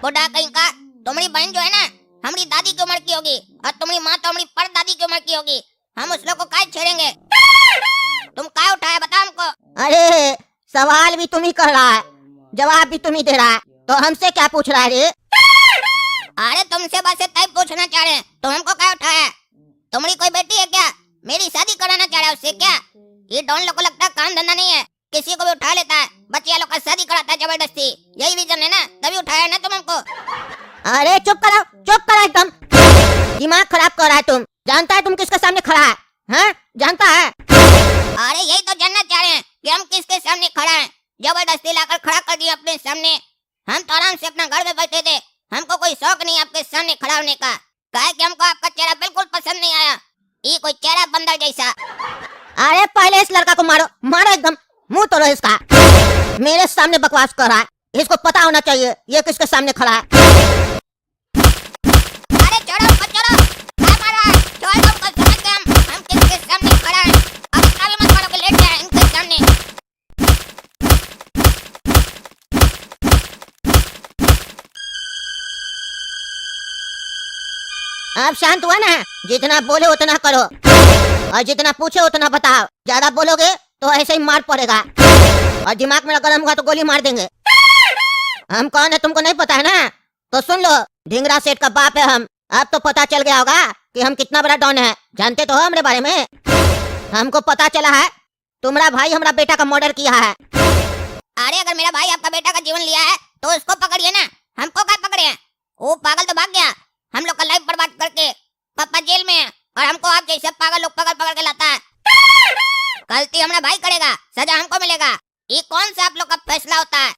बुढ़ा कहीं का। तुम्हारी बहन जो है ना हमारी दादी की उम्र की होगी और तुम्हारी माँ तो हमारी परदादी की उम्र की होगी। हम उस लोग को काय छेड़ेंगे? तुम काय उठाया बता हमको। अरे सवाल भी तुम ही कर रहा है, जवाब भी तुम ही दे रहा है, तो हमसे क्या पूछ रहा है रे? अरे तुमसे बस तय पूछना चाह रहे हैं, तो हमको क्या उठाया? तुम्हारी कोई बेटी है क्या? मेरी शादी कराना चाह रहा है उससे क्या? ये डॉन लोग को लगता है काम धंधा नहीं है, किसी को भी उठा लेता है, बच्चिया लोग का शादी कराता है जबरदस्ती। यही रीजन है ना, तभी उठाया ना तुम हमको। अरे चुप करो एकदम, दिमाग खराब कर रहा है तुम। जानता है तुम किसके सामने खड़ा है? हाँ जानता है? अरे यही तो जानना चाह रहे हैं कि हम किसके सामने खड़ा हैं। जबरदस्ती लाकर खड़ा कर दिया अपने सामने। हम तो आराम से अपना घर में बैठे थे, हमको कोई शौक नहीं आपके सामने खड़ा होने का। कहे कि हमको आपका चेहरा बिल्कुल पसंद नहीं आया, ये कोई चेहरा बंदर जैसा। अरे पहले इस लड़का को मारो एकदम, मुंह तोड़ो इसका। मेरे सामने बकवास कर रहा है, इसको पता होना चाहिए ये किसके सामने खड़ा है। अरे छोड़ो मत छोड़ो, क्या मार रहा है? छोड़ दो हमको, समझ गए हम किसके सामने खड़ा है। अब इतना भी मत मारो कि लेट जाए इनके सामने। आप शांत हुआ ना, जितना बोले उतना करो और जितना पूछे उतना बताओ। ज्यादा बोलोगे तो ऐसे ही मार पड़ेगा और दिमाग में गर्म हुआ तो गोली मार देंगे। हम कौन है तुमको नहीं पता है ना? तो सुन लो, ढिंगरा सेठ का बाप है हम। अब तो पता चल गया होगा कि हम कितना बड़ा डॉन है। जानते तो हो हमारे बारे में? हमको पता चला है तुम्हारा भाई हमारा बेटा का मर्डर किया है। अरे अगर मेरा भाई आपका बेटा का जीवन लिया है तो उसको पकड़िए ना, हमको क्या पकड़े हैं? वो पागल तो भाग गया हम लोग का लाइफ बर्बाद करके। पापा जेल में है और हमको आप जैसे पागल लोग पकड़ पकड़ के लाता है। गलती हमारा भाई करेगा, सजा हमको मिलेगा। ये कौन सा आप लोग का फैसला होता है?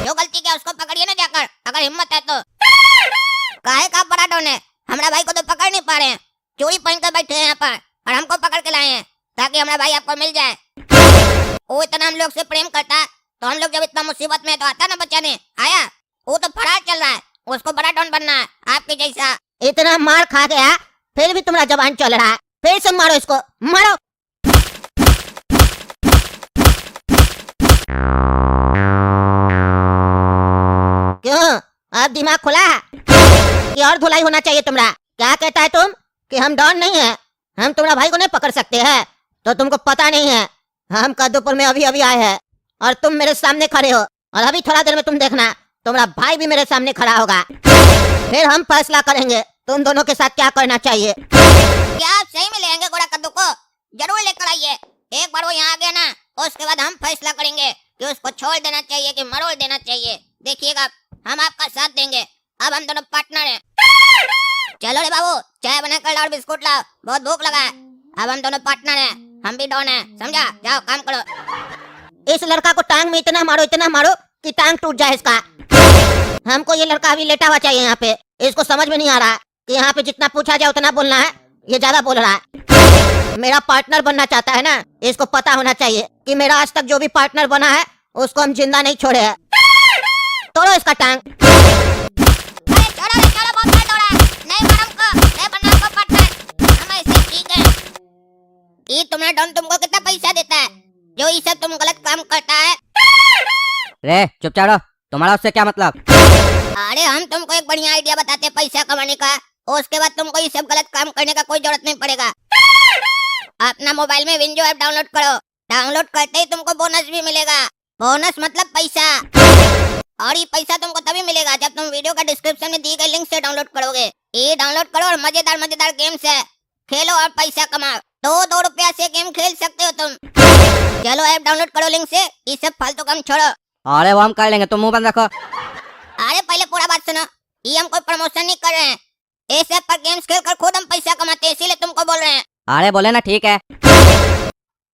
जो गलती किया उसको पकड़िए ना जाकर, अगर हिम्मत है तो। काहे का बड़ा डॉन है, हमारा भाई को तो पकड़ नहीं पा रहे हैं। चोरी पहन कर बैठे हैं यहाँ पर और हमको पकड़ के लाए हैं ताकि हमारा भाई आपको मिल जाए। वो इतना हम लोग से प्रेम करता तो हम लोग जब इतना मुसीबत में तो आता ना बचाने। आया वो तो फरार चल रहा है, उसको बड़ा डॉन बनना है आपके जैसा। इतना मार खा गया फिर भी तुम्हारा जबान चल रहा है। फिर से मारो इसको, मारो। क्यों अब दिमाग खुला कि और धुलाई होना चाहिए तुम्हारा? क्या कहता है तुम कि हम डॉन नहीं है, हम तुम्हारा भाई को नहीं पकड़ सकते हैं? तो तुमको पता नहीं है हम कद्दूपुर में अभी अभी आए हैं और तुम मेरे सामने खड़े हो और अभी थोड़ा देर में तुम देखना तुम्हारा भाई भी मेरे सामने खड़ा होगा। फिर हम फैसला करेंगे तुम दोनों के साथ क्या करना चाहिए। क्या आप सही में लेंगे गोरा कद्दू को? जरूर लेकर आइए। एक बार वो यहाँ आ गया ना उसके बाद हम फैसला करेंगे कि उसको छोड़ देना चाहिए कि मरोड़ देना चाहिए। देखिएगा हम आपका साथ देंगे। अब हम दोनों पार्टनर हैं। चलो रे बाबू, चाय बनाकर लाओ और बिस्कुट लाओ, बहुत भूख लगा है। अब हम दोनों पार्टनर हैं, हम भी डॉन हैं, समझा? जाओ काम करो। इस लड़का को टांग में इतना मारो कि टांग टूट जाए इसका। हमको ये लड़का अभी लेटा हुआ चाहिए यहाँ पे। इसको समझ में नहीं आ रहा कि यहाँ पे जितना पूछा जाए उतना बोलना है, ये ज्यादा बोल रहा है। मेरा पार्टनर बनना चाहता है ना, इसको पता होना चाहिए कि मेरा आज तक जो भी पार्टनर बना है उसको हम जिंदा नहीं छोड़े हैं। तोड़ो इसका टांग। अरे छोड़ो रे, छोड़ो, बहुत दर्द हो रहा है। नहीं मारो हमको, नहीं बनना हमको पार्टनर, हम ऐसे ठीक है। ये तुम्हारा डॉन तुमको कितना पैसा देता है जो ये सब तुम गलत काम करता है? रे चुपचाप रहो, तुम्हारा उससे क्या मतलब? अरे हम तुमको एक बढ़िया आइडिया बताते हैं पैसा कमाने का, और उसके बाद तुमको ये सब गलत काम करने का कोई जरूरत नहीं पड़ेगा। अपना मोबाइल में विंजो ऐप डाउनलोड करो। डाउनलोड करते ही तुमको बोनस भी मिलेगा। बोनस मतलब पैसा। और ये पैसा तुमको तभी मिलेगा जब तुम वीडियो का डिस्क्रिप्शन में दी गई लिंक से डाउनलोड करोगे। ये डाउनलोड करो और मजेदार गेम्स है, खेलो और पैसा कमाओ। 2 रुपया से गेम खेल सकते हो तुम। चलो ऐप डाउनलोड करो लिंक से, ये सब फालतू काम छोड़ो। अरे वो हम कर लेंगे, तुम मुंह बंद रखो। अरे पहले पूरा बात सुनो, ये हम कोई प्रमोशन नहीं कर रहे हैं। इस ऐप पर गेम्स खेलकर खुद हम पैसा कमाते हैं, इसीलिए तुमको बोल रहे हैं। अरे बोले ना, ठीक है।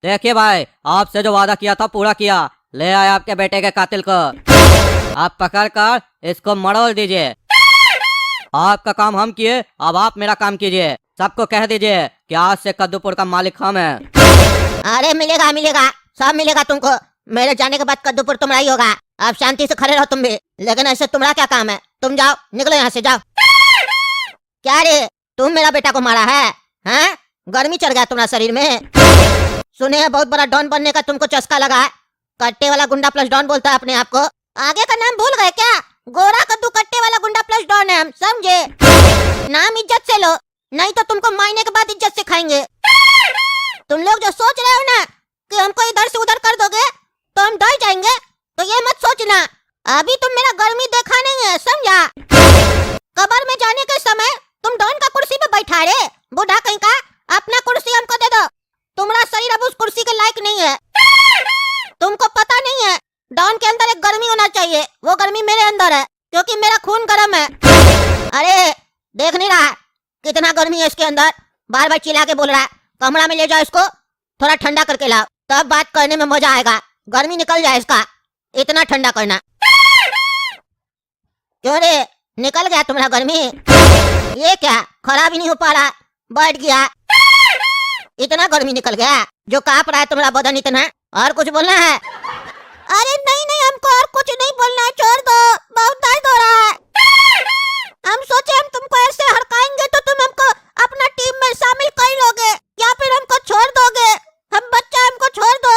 देखिए भाई, आपसे जो वादा किया था पूरा किया। ले आए आपके बेटे के कातिल को, आप पकड़ कर इसको मरोड़ दीजिए। आपका काम हम किए, अब आप मेरा काम कीजिए। सबको कह दीजिए कि आज से कद्दूपुर का मालिक हम हैं। अरे मिलेगा, सब मिलेगा तुमको। मेरे जाने के बाद कद्दूपुर तुम्हारा ही होगा। अब शांति से खड़े रहो तुम भी, लेकिन ऐसे तुम्हारा क्या काम है? तुम जाओ, निकलो यहाँ से, जाओ। क्या रे, तुम मेरा बेटा को मारा है? हैं? गर्मी चढ़ गया तुम्हारा शरीर में? सुने हैं बहुत बड़ा डॉन बनने का तुमको चस्का लगा है। कट्टे वाला गुंडा प्लस डॉन बोलता है अपने आप को। आगे का नाम भूल गए क्या? गोरा कद्दू कट्टे वाला गुंडा प्लस डॉन है हम, समझे? नाम इज्जत से लो, नहीं तो तुमको मारने के बाद इज्जत से खाएंगे। तुम लोग जो सोच रहे हो ना कि हमको इधर से उधर कर दोगे तो हम डर जाएंगे, तो ये मत सोचना। अभी तुम मेरा गर्मी देखा नहीं है, समझा? कब्र में जाने के समय तुम डॉन का कुर्सी पे बैठा रहे, बूढ़ा कहीं का। अपना कुर्सी हमको दे दो, तुम्हारा शरीर अब उस कुर्सी के लायक नहीं है। तुमको पता नहीं है, डॉन के अंदर एक गर्मी होना चाहिए, वो गर्मी मेरे अंदर है, क्योंकि मेरा खून गर्म है। अरे देख नहीं रहा कितना गर्मी है इसके अंदर? बार बार चिल्ला के बोल रहा है। कमरा में ले जाओ इसको, थोड़ा ठंडा करके लाओ, तब बात करने में मजा आएगा। गर्मी निकल जाए इसका, इतना ठंडा करना। क्यों रे, निकल गया तुम्हारा गर्मी? ये क्या, खड़ा भी नहीं हो पा रहा, बैठ गया। इतना गर्मी निकल गया जो कांप रहा है तुम्हारा बदन इतना? और कुछ बोलना है? अरे नहीं नहीं, हमको और कुछ नहीं बोलना है, छोड़ दो, बहुत दर्द हो रहा है। हम सोचे हम तुमको ऐसे हड़काएंगे तो तुम हमको अपना टीम में शामिल कर लोगे, या फिर हमको छोड़ दोगे। हम बच्चा, हमको छोड़ दो।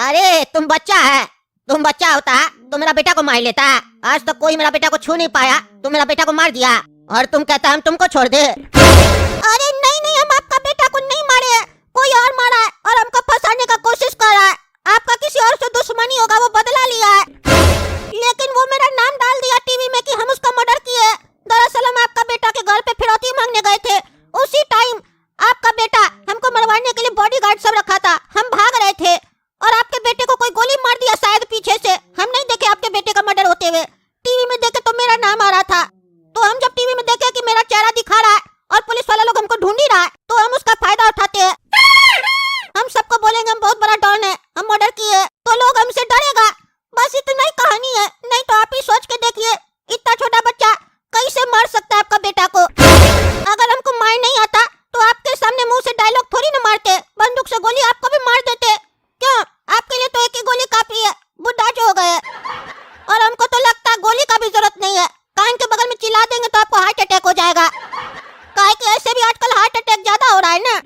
अरे तुम बच्चा है, तुम बच्चा होता तो मेरा बेटा को मार लेता। आज तक कोई मेरा बेटा को छू नहीं पाया, तुम मेरा बेटा को मार दिया और तुम कहता हम तुमको छोड़ दे। अरे नहीं नहीं, हम आपका बेटा को नहीं मारे हैं, कोई और मारा है और हमको फंसाने का कोशिश कर रहा है। आपका किसी और से दुश्मनी होगा, वो बदला लिया है, लेकिन वो मेरा नाम डाल दिया टीवी में कि हम उसका मर्डर किए। दरअसल हम आपका बेटा के घर पे फिरौती मांगने गए थे, उसी टाइम आपका बेटा हमको मरवाने के लिए बॉडीगार्ड सब रखा था। हम भाग रहे थे और आपके बेटे को कोई गोली मार दिया शायद पीछे से। हम नहीं देखे आपके बेटे का मर्डर होते हुए, टीवी में देखे तो मेरा नाम आ रहा था। तो हम जब टीवी में देखे कि मेरा चेहरा दिखा रहा है और पुलिस वाला लोग हमको ढूंढ ही रहा है, तो हम उसका फायदा उठाते हैं। हम सबको बोलेंगे हम बहुत बड़ा डॉन है, हम मर्डर किए, तो लोग हमसे डरेगा। बस इतना ही कहानी है, नहीं तो आप ही सोच के देखिए, इतना छोटा बच्चा कैसे मार सकता है आपका बेटा को। अगर हमको मार नहीं आता तो आपके सामने मुंह से डायलॉग थोड़ी ना मारते, बंदूक से गोली आपको भी मार देते। क्यों, आपके लिए तो एक ही गोली काफी है, बुढ़ा जो हो गए। और हमको तो लगता है गोली का भी जरूरत नहीं है, कान के बगल में चिल्ला देंगे तो आपको हार्ट अटैक हो जाएगा। काहे कि ऐसे भी आजकल हार्ट अटैक ज्यादा हो रहा है ना।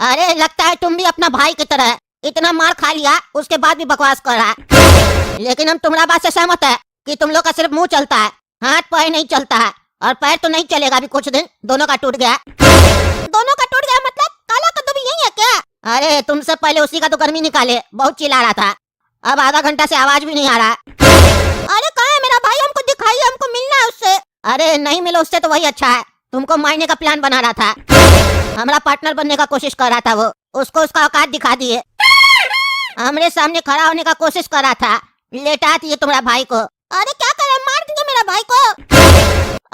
अरे लगता है तुम भी अपना भाई की तरह इतना मार खा लिया, उसके बाद भी बकवास कर रहा है। लेकिन हम तुम्हारा बात से सहमत है कि तुम लोग का सिर्फ मुंह चलता है, हाथ पैर नहीं चलता है। और पैर तो नहीं चलेगा अभी कुछ दिन, दोनों का टूट गया। दोनों का टूट गया मतलब काला कद्दू भी यही है क्या? अरे तुमसे पहले उसी का तो गर्मी निकाले, बहुत चिल्ला रहा था, अब आधा घंटा से आवाज भी नहीं आ रहा। अरे कहाँ है मेरा भाई, हमको दिखाइए, हमको मिलना है उससे। अरे नहीं मिलो उससे तो वही अच्छा है, तुमको मारने का प्लान बना रहा था, हमारा पार्टनर बनने का कोशिश कर रहा था वो, उसको उसका औकात दिखा दिए। हमरे सामने खड़ा होने का कोशिश कर रहा था, लेटा दिए तुम्हारा भाई को। अरे क्या करे, मार दिए मेरा भाई को।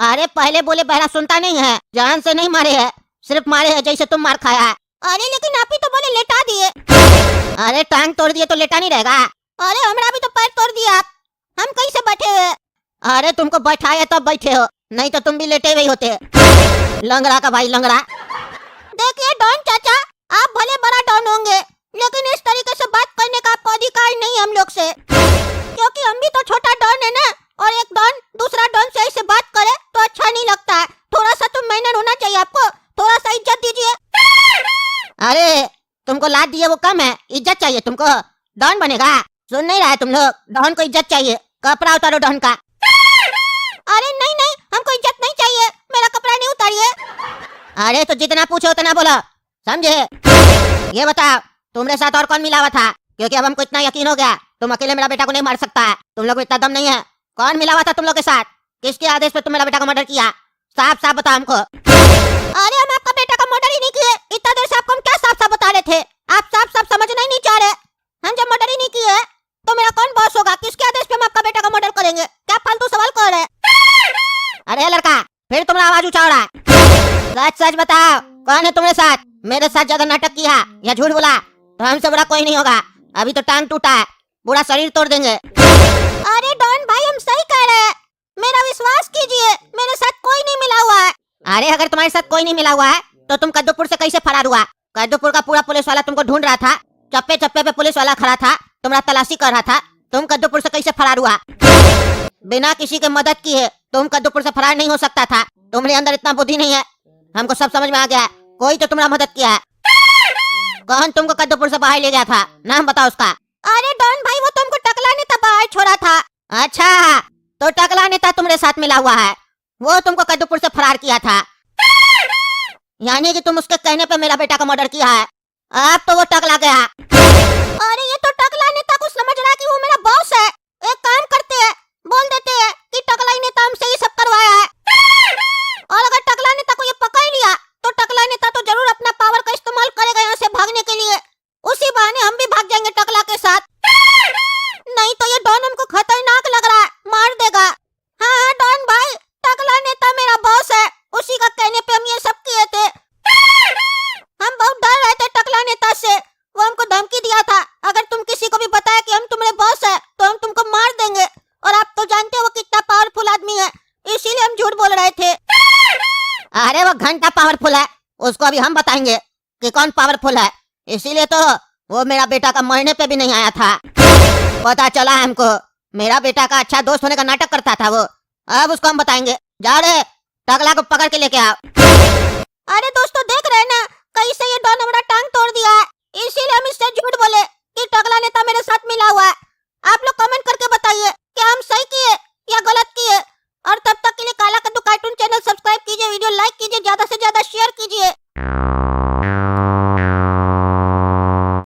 अरे पहले बोले बहरा सुनता नहीं है, जान से नहीं मारे है, सिर्फ मारे है जैसे तुम मार खाया है। अरे लेकिन आप ही तो बोले लेटा दिए। अरे टांग तोड़ दिए तो लेटा नहीं रहेगा। अरे हमारा भी तो पैर तोड़ दिया आप, हम कैसे बैठे हुए? अरे तुमको बैठाया तब बैठे हो, नहीं तो तुम भी लेटे हुए होते। लंगड़ा का भाई लंगड़ा। देखिए डॉन चाचा, आप भले बड़ा डॉन होंगे, लेकिन इस तरीके से बात करने का आपको अधिकार नहीं हम लोग से, क्योंकि हम भी तो छोटा डॉन है ना। और एक डॉन दूसरा डॉन से ऐसे बात करे तो अच्छा नहीं लगता है। थोड़ा सा तो मैनर होना चाहिए आपको, थोड़ा सा इज्जत दीजिए। अरे तुमको लात दिए वो कम है, इज्जत चाहिए तुमको, डॉन बनेगा। सुन नहीं रहा है तुम लोग, डॉन को इज्जत चाहिए, कपड़ा उतारो डॉन का। अरे नहीं नहीं, हमको इज्जत नहीं चाहिए, मेरा कपड़ा नहीं उतारिए। अरे तो जितना पूछो उतना बोलो, समझे? ये बताओ तुम्हारे साथ और कौन मिला हुआ था, क्योंकि अब हमको इतना यकीन हो गया तुम अकेले मेरा बेटा को नहीं मार सकता है, तुम लोग को इतना दम नहीं है। कौन मिला हुआ था तुम लोग के साथ, किसके आदेश पे तुम मेरा बेटा को मर्डर किया, साफ साफ बताओ हमको। अरे हम आपका बेटा का मर्डर ही नहीं किए, इतना देर से आपको हम क्या साफ साफ बता रहे थे, आप साफ साफ समझना ही नहीं चाह रहे। हम जब मर्डर ही नहीं किए तो मेरा कौन बॉस होगा, किसके आदेश पे हम आपका बेटा का मर्डर करेंगे, क्या फालतू सवाल कर रहे? अरे लड़का फिर तुम्हारा आवाज ऊंचा हो रहा है, सच सच बताओ कौन है तुम्हारे साथ? मेरे साथ ज्यादा नाटक किया या झूठ बोला तो हमसे बड़ा कोई नहीं होगा। अभी तो टांग टूटा है, पूरा शरीर तोड़ देंगे। अरे डॉन भाई हम सही कह रहे हैं, मेरा विश्वास कीजिए, मेरे साथ कोई नहीं मिला हुआ है। अरे अगर तुम्हारे साथ कोई नहीं मिला हुआ है तो तुम कद्दूपुर से कैसे फरार हुआ? कद्दूपुर का पूरा पुलिस वाला तुमको ढूंढ रहा था, चप्पे चप्पे पे पुलिस वाला खड़ा था, तुम्हारा तलाशी कर रहा था, तुम कद्दूपुर से कैसे फरार हुआ? बिना किसी के मदद किए तुम कद्दूपुर से फरार नहीं हो सकता था, तुम्हारे अंदर इतना बुद्धि नहीं है, हमको सब समझ में आ गया है, कोई तो तुम्हारा मदद किया है। कौन तुमको कद्दूपुर से बाहर ले गया था, नाम बताओ उसका। अरे डॉन भाई वो तुमको टकलाने तक बाहर छोड़ा था। अच्छा तो टकला नेता तुम्हारे साथ मिला हुआ है, वो तुमको कद्दूपुर से फरार किया था। यानी कि तुम उसके कहने पे मेरा बेटा का मर्डर किया है। अब तो वो टकला गया। अरे ये तो टकला नेता को समझ रहा है कि वो मेरा बॉस है। एक काम करते हैं, बोल देते हैं कि टकला नेता हमसे ही सब करवाया है। और अगर टकला नेता को ये पकड़ लिया तो टकला नेता तो जरूर अपना पावर का इस्तेमाल करेगा यहाँ से भागने के लिए। उसी बहाने हम भी भाग जाएंगे टकला के साथ। नहीं तो ये डॉन हमको खतरनाक लग रहा है, मार देगा। हाँ डॉन भाई, टकला नेता मेरा बॉस है, उसी का कहने पे हम ये सब किए थे। हम बहुत डर रहे थे टकला नेता से, वो हमको धमकी दिया था अगर तुम किसी को भी बताया कि हम तुम्हारे बॉस है तो हम तुमको मार देंगे। और आप तो जानते हो वो कितना पावरफुल आदमी है, इसीलिए हम झूठ बोल रहे थे। अरे वो घंटा पावरफुल है, उसको अभी हम बताएंगे कि कौन पावरफुल है। इसीलिए तो वो मेरा बेटा का मरने पे भी नहीं आया था। पता चला हमको मेरा बेटा का अच्छा दोस्त होने का नाटक करता था वो। अब उसको हम बताएंगे। जाओ रे, टकला को पकड़ के लेके आओ।